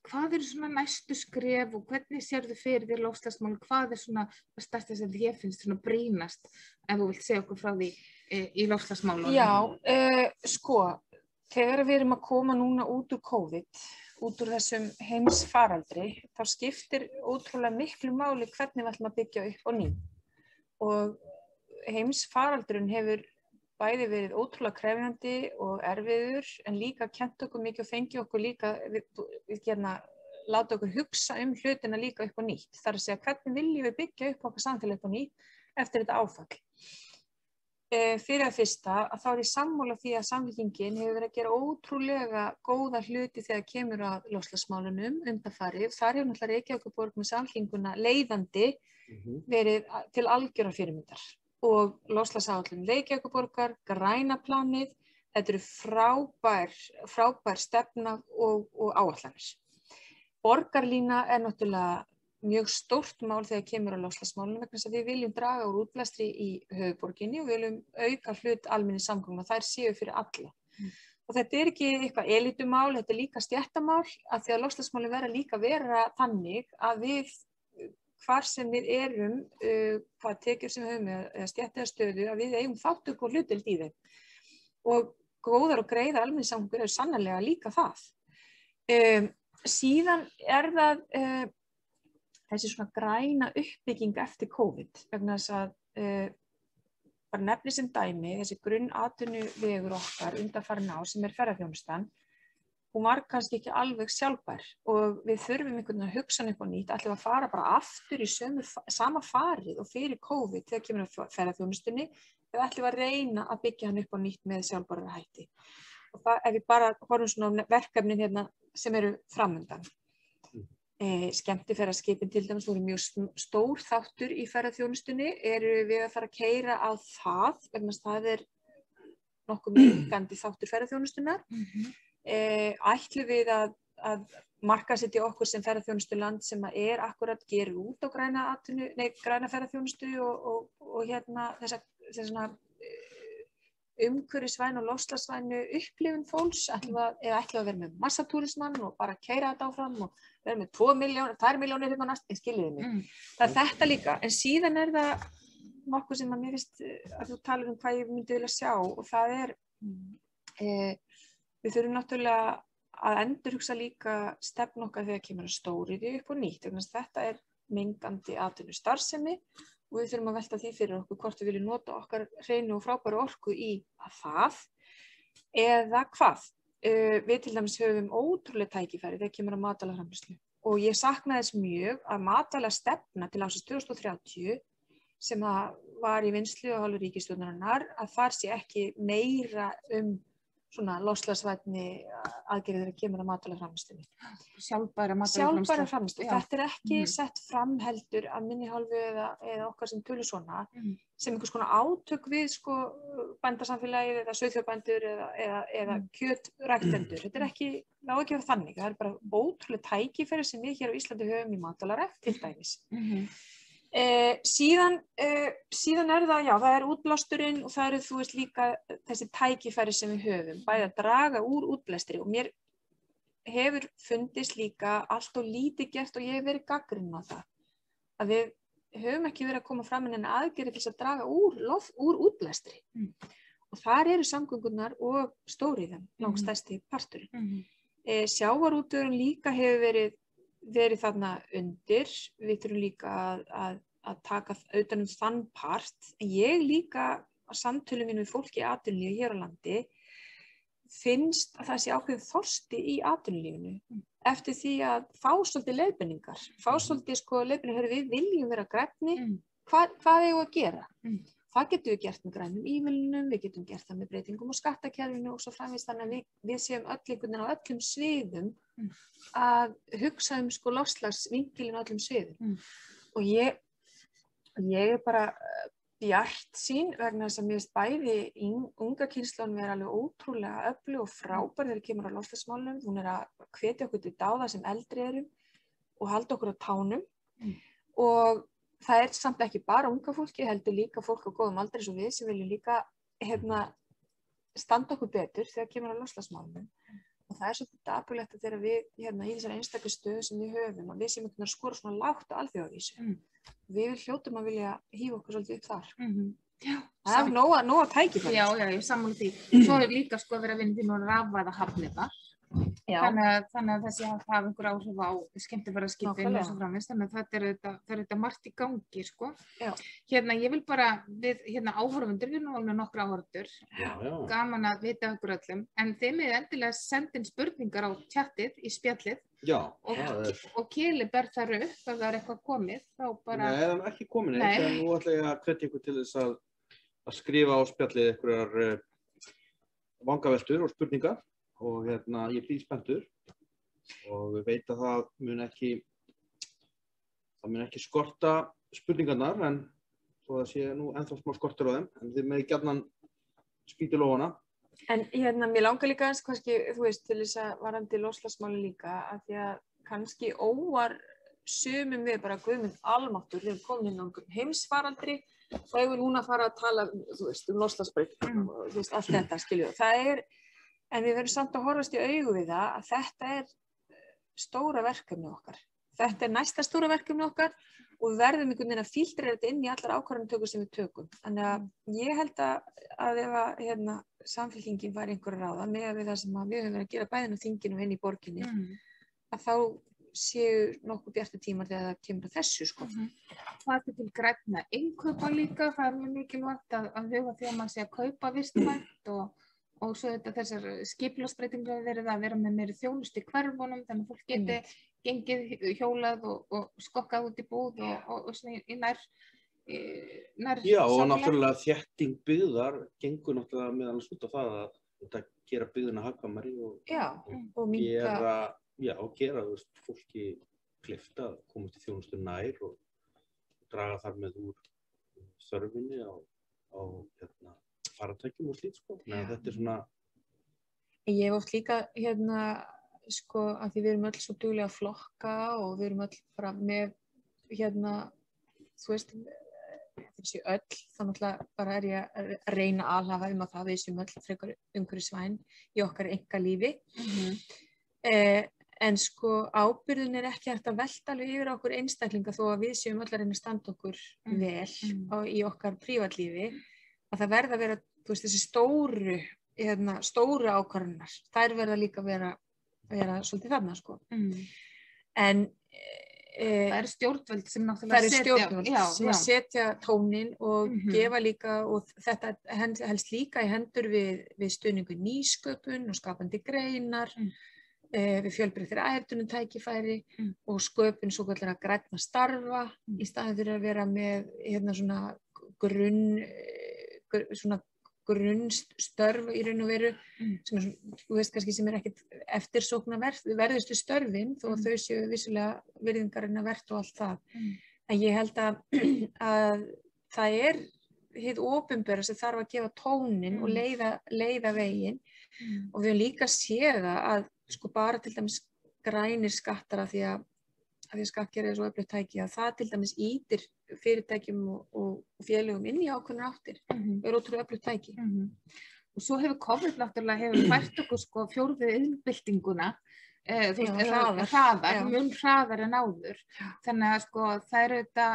Hvað eru svona næstu skref og hvernig sérðu fyrir þér loftslagsmál, hvað svona það stærsta sem ég finnst svona brýnast ef þú vilt segja okkur frá því í loftslagsmálunum? Já, sko, þegar við erum að koma núna út úr COVID, út úr þessum heimsfaraldri, þá skiptir ótrúlega miklu máli hvernig við ætlum að byggja upp á ný. Og heimsfaraldurinn hefur bæði verið ótrúlega krefjandi og erfiður en líka kennt okkur mikið og fengi okkur líka láta okkur hugsa hlutina líka upp á nýtt. Það er að segja hvernig viljum við byggja upp okkar samfélag upp á nýtt eftir þetta áfall. Fyrir að fyrsta að þá er ég sammála því að Samfylkingin hefur verið að gera ótrúlega góða hluti þegar kemur að loftslagsmálunum undanfarið. Þar hefur náttúrulega Reykjavíkurborg með samfylkinguna leiðandi verið til algjörar fyrirmyndar. Og loftslagsáætlun Reykjavíkurborgar, græna planið, þetta eru frábær stefna og áætlanir. Borgarlína er náttúrulega mjög stórt mál þegar kemur á loftslagsmálunum vegna þess að við viljum draga úr útblæstri í höfuðborginni og við viljum auka hlut almenningssamgangna, þær séu fyrir alla. Og þetta er ekki eitthvað elitumál, þetta er líka stéttamál af því að loftslagsmálin verða líka vera þannig að við hvar sem við erum, hvað tekjur sem við höfum eða stétt eða stöðu, að við eigum þátttöku og hlutdeild í þeim. Og góðar og greiðar almenningssamgöngur eru sannarlega líka það. Síðan er það þessi svona græna uppbygging eftir COVID, vegna þess að bara nefni sem dæmi, þessi grunnatvinnuvegur okkar undanfarin ár sem er ferðaþjónustan, hún var kannski ekki alveg sjálfbær og við þurfum einhvern veginn að hugsa hann upp á nýtt, ætlum að fara bara aftur í sama farið og fyrir COVID þegar kemur að ferðaþjónustunni, eða ætlum að reyna að byggja hann upp á nýtt með sjálfbæra hætti. Og það, ef við bara horfum svona verkefnin hérna sem eru framundan. Skemmtiferðaskipin til dæmis voru mjög stór þáttur í ferðaþjónustunni, eru við að fara að keyra á það, vegna þess að það er nokkuð mengandi þáttur ferðaþjónustunnar. Ætlum við að markaðsetja okkur sem ferðaþjónustuland sem er akkurat gerir út á græna ferðaþjónustu og þessa umhverfisvænu og loftslagsvænu upplifun fólks, ætlum að vera með massatúrismann og bara keyra þetta áfram og vera með 2 milljónir hérna næst, skiljiði mig. Það er þetta líka, en síðan er það nokkuð sem að mér finnst að þú talar hvað ég myndi vilja sjá og það er við þurfum náttúrulega að endurhugsa líka stefnu okkar þegar kemur að stóriðju upp og nýtt, þannig að þetta er mengandi atvinnustarfsemi og við þurfum að velta því fyrir okkur hvort við viljum nota okkar hreinu og frábæru orku í það eða hvað. Við til dæmis höfum ótrúlega tækifæri þegar kemur að matvælaframleiðslu og ég sakna þess mjög að matvælastefna til ársins 2030 sem var í vinnslu á hálfu ríkisstjórnarinnar að þar sé ekki meira svona loftslagsvænni aðgerðir þegar kemur að matvælaframleiðslunni. Sjálfbæra Sjálfbæra framleiðslu. Já. Þetta ekki sett fram heldur af minni hálfu eða okkar sem tölur svona sem einhvers konar átök við sko bændasamfélagið eða sauðfjárbændur eða kjötræktendur. Þetta ekki, það á ekki að vera þannig. Það bara ótrúlega tækifæri sem við hér á Íslandi höfum í matvælarækt til dæmis. Síðan það, já, það útblásturinn og það þú veist líka þessi tækifæri sem við höfum, bæði að draga úr útblæstri og mér hefur fundist líka allt og lítið gert og ég hef verið gagnrýnin á það að við höfum ekki verið að koma fram en aðgerðir til þess að draga úr útblæstri og þar eru samgöngunar og stóriðan langstærsti parturinn. Sjávarútvegurinn líka hefur verið þarna undir, við þurfum líka að taka utan þann part, en ég líka á samtölum mínu við fólki í atvinnulífi hér á landi finnst að það sé ákveðið þorsti í atvinnulífinu eftir því að fá svolítið leiðbeiningar, fá svolítið sko leiðbeiningar, við viljum vera grænni, hvað eigum við að gera? Það getum við gert með grænum ívilnunum, við getum gert það með breytingum og skattakerfinu og svo framvegis þannig að við séum öll einhvern veginn á öllum sviðum að hugsa sko loftslagsvinkilinn á öllum sviðum. Og ég er bara bjart sín vegna þess að mér finnst bæði unga kynslóðin vera alveg ótrúlega öflug og frábær þegar kemur á loftslagsmálum. Hún að hvetja okkur til dáða sem eldri erum og halda okkur á tánum og það samt ekki bara unga fólki, heldur líka fólk á góðum aldri eins og við sem viljum líka standa okkur betur þegar kemur á loftslagsmálum. Og það svolítið dapurlegt að þegar við í þessari einstakri stöðu sem við höfum og við séum einhvern veginn að skora svona lágt á alþjóðavísu. Við hljótum að vilja hífa okkur svolítið upp þar. Það nóg að tækifæri. Já, ég sammála því. Svo líka sko að vera að vinna til að rafvæða hafnirnar. Þannig að þessi hafa einhver áhrif á skemmtiferðaskipin og svo framvegis, þannig að það er þetta margt í gangi sko. Ég vil bara, við áhorfundur, við nú alveg nokkra áhorfundur, gaman að vita okkur öllum, en þeim er endilega sendin spurningar á tjattið í spjallið og Keli ber þar upp ef það er eitthvað komið, þá bara... Nei, það er ekki komið neitt, en nú ætla ég að hvetja ykkur til þess að skrifa á spjallið einhverjar vangaveltur og spurningar. Og ég býð spenntur og veit að það mun ekki skorta spurningarnar en svo það sé nú ennþá smá skortur á þeim en þið með gjarnan spýta í lófana. En mér langar líka eins kannski, þú veist, til þess að varandi loftslagsmáli líka að því að kannski óvar sumum við bara guðmund almáttur, við erum komin inn á heimsfaraldri og eigum núna að fara að tala þú veist, loftslagsbreytingar og þú veist, allt þetta skilju. En við verðum samt að horfast í augu við það að þetta er stóra verkefni okkar. Þetta er næsta stóra verkefni okkar og við verðum einhvern veginn að filtra þetta inn í allar ákvarðanatökur sem við tökum. Þannig að ég held að ef samfélkingin var einhverja ráða með við það sem við höfum verið að gera bæðin á þinginu og inn í borginni, að þá séu nokkuð bjartu tímar þegar það kemur að þessu sko. Það er til grænna innkaupa líka, það er mjög mikilvægt að huga því að maður sé að kaupa vistvænt og svo þessar skipulagsbreytingar verið að vera með meiri þjónustu í hverfunum þannig að fólk geti gengið hjólað og skokkað út í búð og í nær Já, og náttúrulega þétting byggðar gengur náttúrulega meðal út á það að þetta gera byggðina hagkvæmari og gera fólki kleift að koma til þjónustu nær og draga þar með úr þörfinni á faratækjum og slíkt sko. Þetta er svona... Ég hef oft líka sko að því við erum öll svo duglega að flokka og við erum öll bara með þú veist þessi öll, þá náttúrulega bara er ég að reyna að alhafa að það við séum öll frekar umhverfisvæn í okkar einkalífi. En sko ábyrgðin er ekki hægt að velta alveg yfir okkur einstaklinga þó að við séum öll að reyna að standa okkur vel í okkar prívatlífi að það verða að vera, þú veist, þessi stóru ákvarðanir, þær verða líka að vera svolítið þarna, sko. En það eru stjórnvöld sem náttúrulega setja tónin og gefa líka, og þetta helst líka í hendur við stuðningu nýsköpun og skapandi greinar, við fjölbreyttir tækifæri og sköpun svo kallar að grænna starfa í staðinn fyrir að vera með svona grunnstörf í raun og veru sem þú veist kannski sem ekkert eftirsóknarverðustu störfin þó að þau séu vissulega virðingarinnar vert og allt það. En ég held að það hið opinbera sem þarf að gefa tónin og leiða veginn og við höfum líka séð að sko bara til dæmis grænir skattar af því að skattkerfið er svo öflugt tæki að það til dæmis ýtir fyrirtækjum og félögum inn í ákveðnar áttir ótrúlega öflugt tæki. Og svo hefur COVID náttúrulega fært okkur sko fjórðu iðnbyltinguna hraðar, mjög hraðar en áður. Þannig að sko það þetta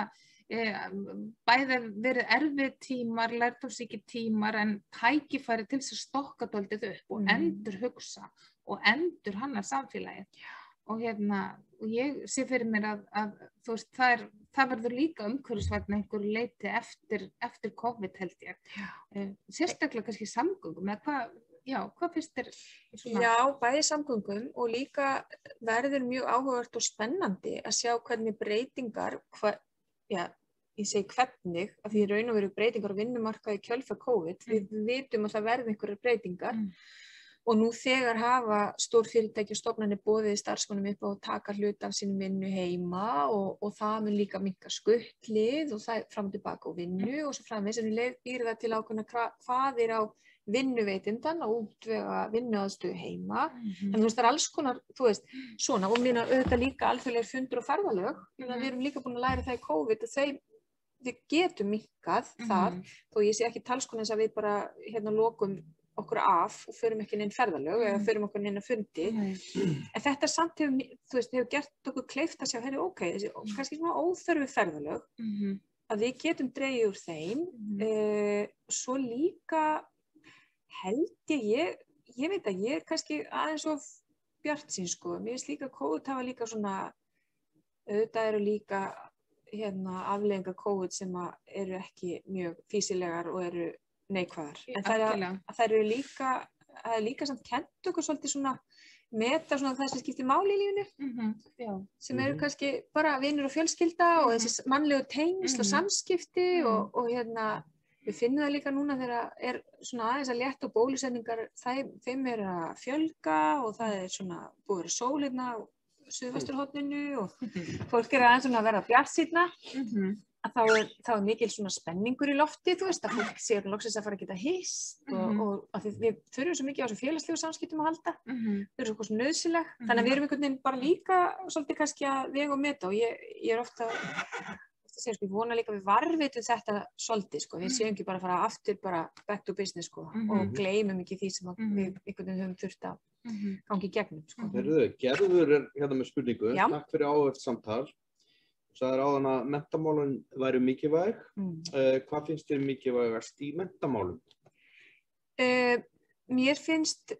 bæði verið erfið tímar, lærdómsríkir tímar en tækifæri til þess að stokka dálítið upp og endurhugsa og endurhanna samfélagið. Og og ég sé fyrir mér að þú veist, það verður líka umhverfisvænna einhverju leyti eftir COVID held ég. Sérstaklega kannski samgöngum, eða hvað finnst þér svona? Já, bæði samgöngum og líka verður mjög áhugavert og spennandi að sjá hvernig breytingar, ég segi hvernig, af því raun og veru breytingar á vinnumarkaði í kjölfar COVID, við vitum að það verður einhverjar breytingar og nú þegar hafa stór fyrirtæki og stofnanir boðið starfsmönnum upp á að taka hluta af sínum vinnu heima og það mun líka minnka skuttlið og það fram og tilbaka á vinnu og svo framvegis en leið býr það til ákveðna kvaðir á vinnuveitindan að útvega vinnuaðstöðu heima. En þú veist það alls konar, þú veist, svona og minna auðvitað líka alþjóðlegir fundur og ferðalög, en við erum líka búin að læra það í COVID að við getum minnkað það, þó ég sé ekki talskona þess að við bara lokum okkur af og förum ekki inn ferðalög eða förum okkur inn að fundi. En þetta samt hefur gert okkur kleift að sjá, þessi kannski svona óþörfu ferðalög, að við getum dregið úr þeim. Svo líka held ég veit að ég kannski aðeins of bjartsýn sko. Mér finnst líka COVID hafa líka svona, auðvitað eru líka afleiðingar COVID sem eru ekki mjög fýsilegar og eru neikvæðar. En það er líka samt kennt okkur svolítið svona meta svona það sem skiptir máli í lífinu. Sem eru kannski bara vinur og fjölskylda og þessi mannlegu tengsl og samskipti og við finnum það líka núna þegar svona aðeins að létta og bólusetningar þeim að fjölga og það svona búið að vera sól á suðvesturhorninu og fólk aðeins svona að vera bjartsýnna. Að þá mikil svona spenningur í lofti, þú veist, að fólk sér loksins að fara að geta hist og að við þurfum svo mikið á þessu félagslegu samskiptum að halda, þau eru svo nauðsynleg, þannig að við erum einhvern veginn bara líka svolítið kannski að vega og meta og ég er ofta að segja, sko, ég vona líka að við varðveitum þetta svolítið, sko, við séum ekki bara að fara aftur bara back to business, sko, og gleymum ekki því sem við einhvern veginn höfum þurft að gangi í gegnum, sko. Gerður með spurningu, takk fyrir áhugavert samtal. Sagðir áðan að menntamálin væru mikilvæg. Hvað finnst þér mikilvægast í menntamálum? Mér finnst,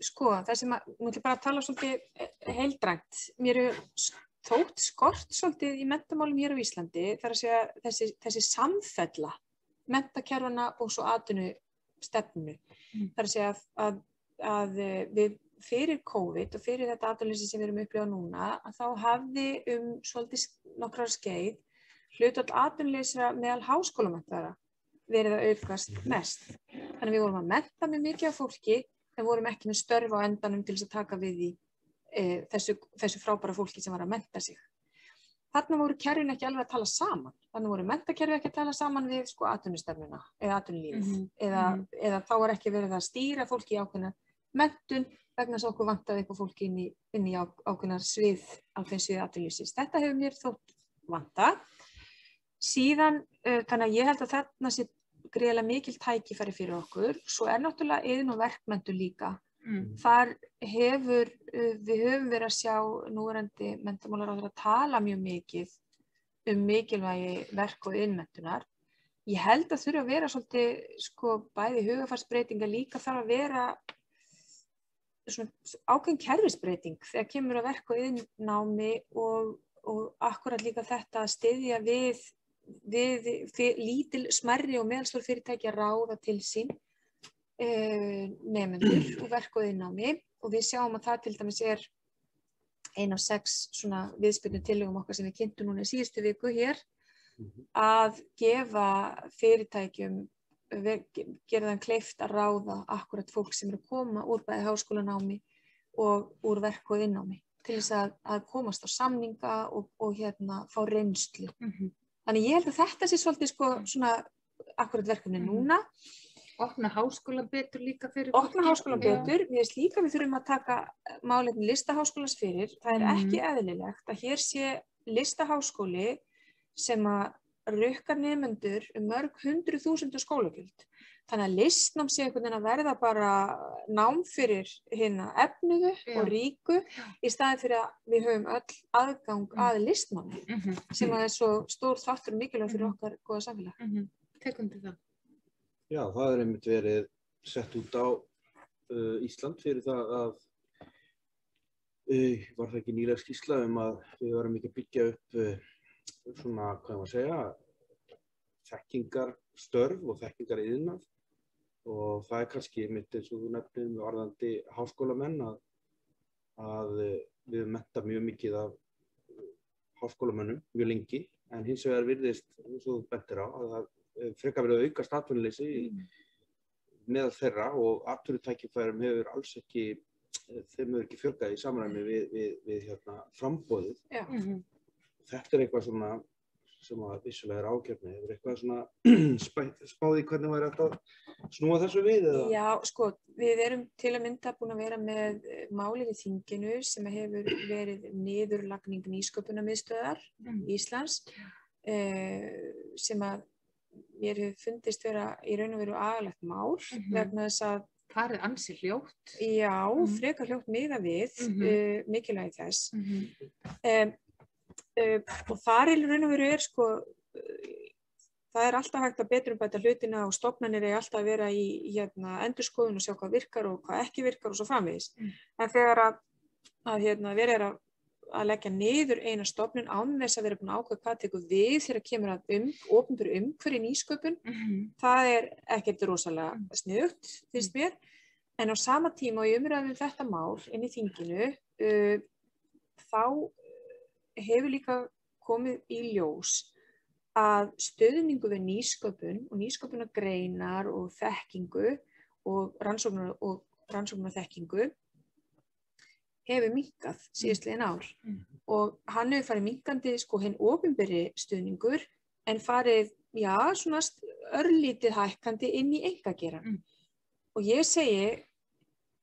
sko, það sem nú ætlum bara að tala svolítið heildrænt. Mér þótt skort svolítið í menntamálum hér á Íslandi, þar að segja þessi samfella menntakerfana og svo atvinnustefnu. Þar að segja að við fyrir COVID og fyrir þetta atvinnuleysi sem við erum upplifað núna, að þá hafði svolítið nokkrar skeið hlutfall atvinnuleysra meðal háskólamenntaðra verið að aukast mest. Þannig við vorum að mennta með mikið af fólki, en vorum ekki með störf á endanum til þess að taka við í þessu frábæra fólki sem var að mennta sig. Þarna voru kerfin ekki alveg að tala saman. Þannig voru menntakerfi ekki að tala saman við atvinnustefnuna eða atvinnulífið. Eða þá var ekki verið að stýra fólki í ákveðna menntun vegna þess að okkur vantaði eitthvað fólki inn í ákveðnar ákveðin svið atvinnulífsins. Þetta hefur mér þótt vanta. Síðan, þannig að ég held að þarna sé gríðarlega mikil tækifæri fyrir okkur. Svo náttúrulega iðn- og verkmenntun líka. Þar við höfum verið að sjá núverandi menntamálaráðherra tala mjög mikið mikilvægi verk- og iðnmenntunar. Ég held að þurfa að vera svolítið, sko, bæði hugarfarsbreytinga líka þarf að vera svona ákveðin kerfisbreyting þegar kemur að verk- og iðnnámi og akkurat líka þetta að styðja við lítil, smærri og meðalstór fyrirtæki að ráða til sín nemendur og verk- og iðnnámi og við sjáum að það til dæmis er ein af 6 svona viðspyrnutillögum okkar sem við kynntum núna í síðustu viku hér að gefa fyrirtækjum gera þeim kleift að ráða akkurat fólk sem að koma úr bæði háskólanámi og úr verk- og innnámi til þess að komast á samninga og fá reynslu. Þannig ég held að þetta sé svolítið svona akkurat verkefni núna. Opna háskóla betur líka fyrir Opna háskóla betur. Mér finnst líka við þurfum að taka málefni listaháskólans fyrir. Það ekki eðlilegt að hér sé listaháskóli sem að rukkar nemendur mörg 100.000 skólagjöld. Þannig að listnám sé einhvern veginn að verða bara nám fyrir efnuðu og ríku í staðinn fyrir að við höfum öll aðgang að listnámi sem að svo stór þáttur mikilvæg fyrir okkar góða samfélag. Tekum til það. Já, það einmitt verið sett út á Ísland fyrir það að var það ekki nýlega skýrsla að við varum ekki að byggja upp svona, hvað maður segja, þekkingarstörf og þekkingariðnað og það kannski mitt eins og þú nefnir varðandi háskólamenn að við mennta mjög mikið af háskólamönnum mjög lengi en hins vegar virðist, eins og þú bentir á, að það frekar verið að aukast atvinnuleysi meðal þeirra og atvinnutækifærum hefur alls ekki, þeim hefur ekki fjölgað í samræmi við framboðið. Þetta eitthvað svona sem að vissulega ágefni. Hefur eitthvað svona spáði hvernig væri þetta að snúa þessu við? Eða? Já, sko, við erum til að mynda búin að vera með málið í þinginu sem hefur verið niðurlagning nýsköpunarmiðstöðvar Íslands sem að mér hefur fundist vera í raun og veru agalegt mál vegna þess að farið ansi hljótt. Já, frekar hljótt miðað við mikilvægi þess. Og þar í raun og veru sko, það alltaf hægt að beturbæta hlutina og stofnanir alltaf að vera í endurskoðun og sjá hvað virkar og hvað ekki virkar og svo framvegis. En þegar að verið að leggja niður eina stofnun án þess að vera búin að ákveða hvað tekur við þegar kemur að opinberu umhverfi nýsköpun, það ekkert rosalega sniðugt, finnst mér. En á sama tíma og í umræðu þetta mál inn í þinginu, þá hefur líka komið í ljós að stuðningu við nýsköpun og nýsköpunargreinar og þekkingu og rannsóknar þekkingu hefur minnkað síðastliðin ár og hann hefur farið minnkandi hinn opinberi stuðningur en farið, svona örlítið hækkandi inn í einkageirann. Og ég segi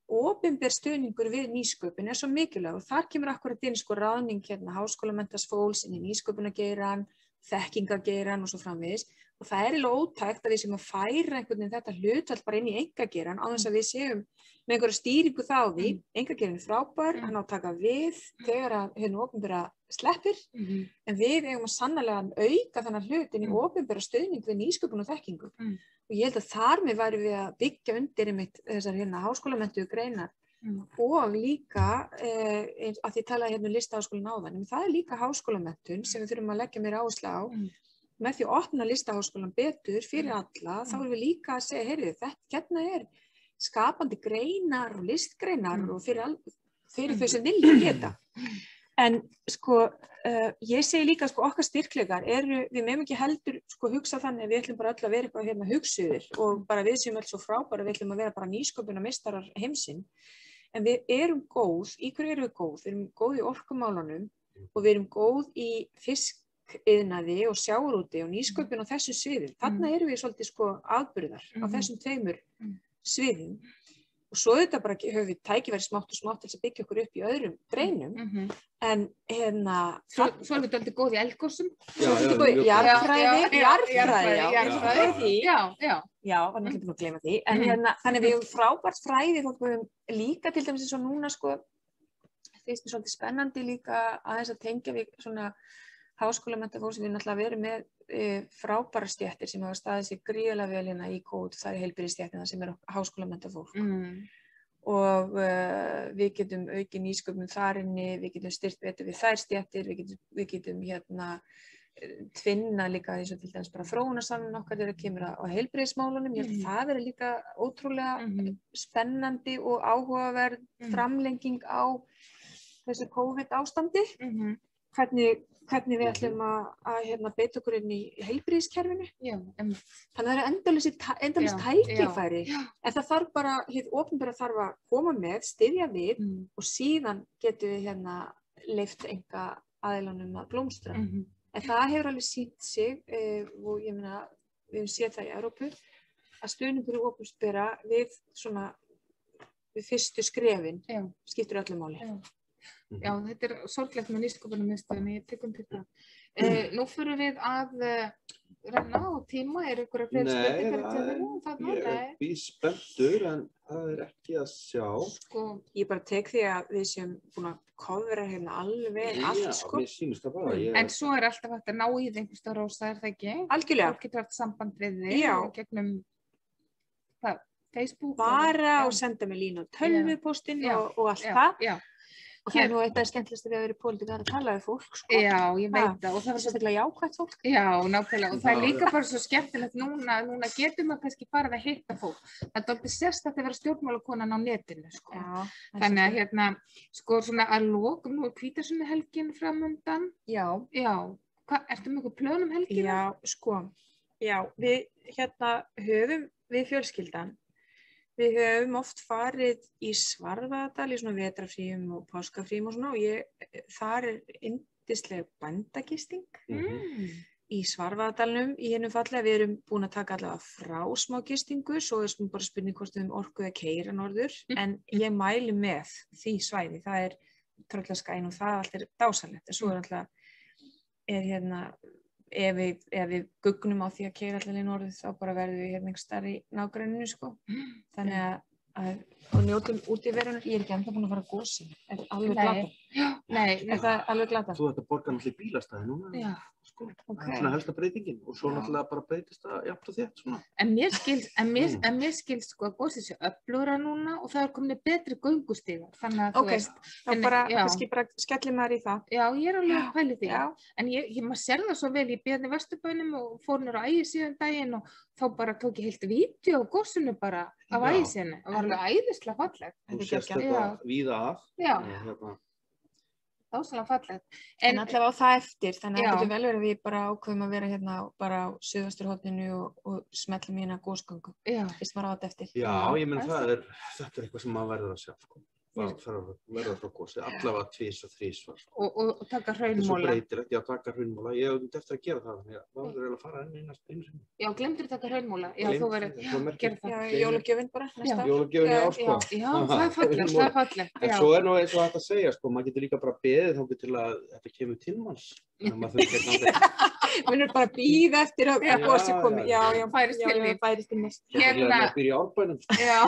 opinber stuðningur við nýsköpun svo mikilvæg og þar kemur akkurat inn ráðning háskólamenntaðs fólks inn í nýsköpunargeirann, þekkingageirann og svo framvegis og það eiginlega ótækt að við séum að færa einhvern veginn þetta hlutfall bara inn í einkageirann á þess að við séum með einhverja stýringu þá því, einkageirinn frábær, hann á að taka við þegar að opinbera sleppir en við eigum að sannarlega auka þennan hlut inn í opinbera stuðning við nýsköpun og þekkingu og ég held að þar með væri við að byggja undir einmitt þessar háskólamenntuðu greinar og líka, að því talaði listaháskólan áðan, en það líka háskólamenntun sem við þurfum að leggja meira áherslu á með því að opna listaháskólan betur fyrir alla, þá erum við líka að segja, heyrðu, þetta skapandi greinar og listgreinar og fyrir þau sem vilja geta. En sko, ég segi líka okkar styrkleikar við megum ekki heldur hugsa þannig að við ætlum bara öll að vera eitthvað hugsuðir og bara við séum öll svo frábæra, við ætlum að vera bara nýsköpunarmeistarar heimsinn. En við erum góð, í hverju erum við góð? Við erum góð í orkumálunum og við erum góð í fiskiðnaði og sjávarúti og nýsköpun á þessum sviðum. Þarna erum við svolítið afburðar á þessum tveimur sviðum. Og svo þetta bara höfum við tækifæri smátt og smátt til að byggja okkur upp í öðrum greinum. En Svo erum við dálítið góð í eldgosum. Jarðfræði. Já, var náttúrulega búin að gleyma því. En þannig við höfum frábært fræði, fólk höfum líka til dæmis eins og núna finnst mér svolítið spennandi líka aðeins að tengja við svona háskólamenntaðs fólk sem við náttúrulega verið með frábæra stéttir sem hafa staðið sig gríðarlega vel í kód, það heilbrigðisstéttina sem háskólamenntaðs fólk. Og við getum aukið nýsköpun þar inni, við getum styrkt betur við þær stéttir, við getum tvinna líka eins og til dæmis bara þróunarsamvinnu okkar þegar kemur á heilbrigðismálunum. Ég held að það verður líka ótrúlega spennandi og áhugaverð framlenging á þessu COVID ástandi. Hvernig hvernig við ætlum að hérna, beita okkur inn í heilbrigðiskerfinu. Já, Þannig að það eru endalaus tækifæri, en það þarf bara, hið opinbera þarf að koma með, styðja við og síðan getum við hérna leyft enga aðilanum að blómstra. En það hefur alveg sýnt sig og ég meina, við höfum séð það í Evrópu, að stuðningur opinbera við svona, við fyrstu skrefin skiptir öllu máli. Já, þetta er sorglegt með nýsköpunarmiðstöðinni, ég tek undir það. Nú fyrir við að renna á tíma, er einhverja fleiri spurningar í tjöðinu? Ég er býð spenntur en það er ekki að sjá. Sko, ég bara tek því að við séum búin að kofra hérna alveg allt sko. Já, mér sýnist það bara. En svo er alltaf hægt að ná í það einhvers staðar, Rósa, er það ekki? Algjörlega. Fólk getur haft samband við þig gegnum Facebook. Bara og senda mig línu á tölvupóstinn og allt það. Já. Og það er nú eitt af skemmtilegast við að vera í pólitík að tala við fólk, sko. Já, ég veit það. Og það er sérstaklega jákvætt fólk. Já, nákvæmlega. Og það er líka bara svo skemmtilegt núna getur maður kannski farið að hitta fólk. Það er aldrei sérstakt að vera stjórnmálakonan á netinu, sko. Já. Þannig að hérna, sko svona að lokum nú hvítasunnuhelgin framundan. Já. Já. Ertu með eitthvað plön helgina? Já, sko. Já, við hérna höfum við fjölskyldan. Við höfum oft farið í Svarfaðardal í svona vetrarfríum og páskafríum og svona og þar er yndisleg bændagisting í Svarfaðardalnum í hennum fallega. Við erum búin að taka allavega frá smá gistingu, svo er bara spurning hvort við höfum orku að keyra norður, en ég mæli með því svæði, það er Tröllaskaginn og það allt er dásanlegt, en svo er alltaf, hérna, ef við guggnum á því að keyra allir í norður þá bara verðum við hérna einhvers staðar í nágrenninu sko. Þannig að og njótum út í verunar. Ég er ekki ennþá búin að fara að gosi. Er alveg glata? Nei, er það alveg glata? Þú ætti að borga náttúrulega í bílastæði núna. Já. Sko, það er svona helsta breytingin og svo náttúrulega bara breytist það jafnt og þétt svona. En mér skilst sko að gosið sé öflugra núna og það er komin betri göngustígar. Þannig að þú veist. Þá bara, kannski bara skellir maður í það. Já, ég er alveg að pæli því. En maður sér það svo vel, ég beðni Vesturbænum og fór niður á Ægisíðan daginn og þá bara tók ég heilt vídeo á gosinu bara af Ægisíðinu. Það var alveg æðislega fallegt. Þú sést þetta víða af. Já. Það var svona fallegt. En allavega á það eftir, þannig að það getur vel verið að við bara ákveðum að vera hérna bara á suðvesturhorninu og smellum í hérna gósgöngu. Fyrst maður á þetta eftir. Já, ég meina þetta er eitthvað sem maður verður að sjá, sko. Verður frá gósi, allavega 2 og 3 svar. Og taka hraunmóla. Þetta er svo breytilegt, já, taka hraunmóla. Ég hef eftir að gera það, þannig að það verður að fara einu sinni. Já, glemdur taka hraunmóla. Já, þú verður að gera það. Já, jólagjöfin bara, næsta. Jólagjöfin í ár, sko. Já, það er fallegt. En svo er nú eins og hægt að segja, sko, maður getur líka bara beðið þangað til að þetta kemur til manns. Við erum bara að bíða eftir að gósi komi. Já, færist til næst. Hérna býr í Árbænum. Já,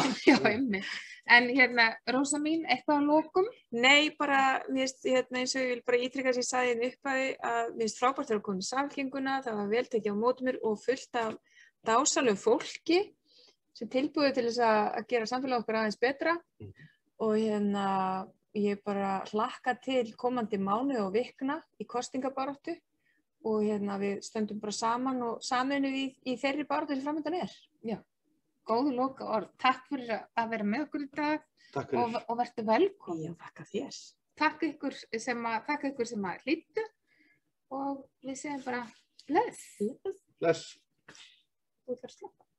einmitt. En hérna, Rósa mín, eitthvað að lokum? Nei, bara, mér finnst, eins og ég vil bara ítrykka sem ég sagði inn upphæði að mér finnst frábært að koma í samfélkinguna, það var vel tekið á móti mér og fullt af dásalegu fólki sem tilbúið til þess að gera samfélag okkar aðeins betra og hérna, ég bara hlakka til komandi mánuði og vikna í kosningabaráttu og hérna við stöndum bara saman og sameinuð í þeirri baráttu sem framöndan er. Já. Góðu loka orð. Takk fyrir að vera með okkur í dag og vertu velkomin. Já, þakka þér. Takk ykkur sem að hlýddu og við segjum bara bless. Bless. Þú þarf að slappa.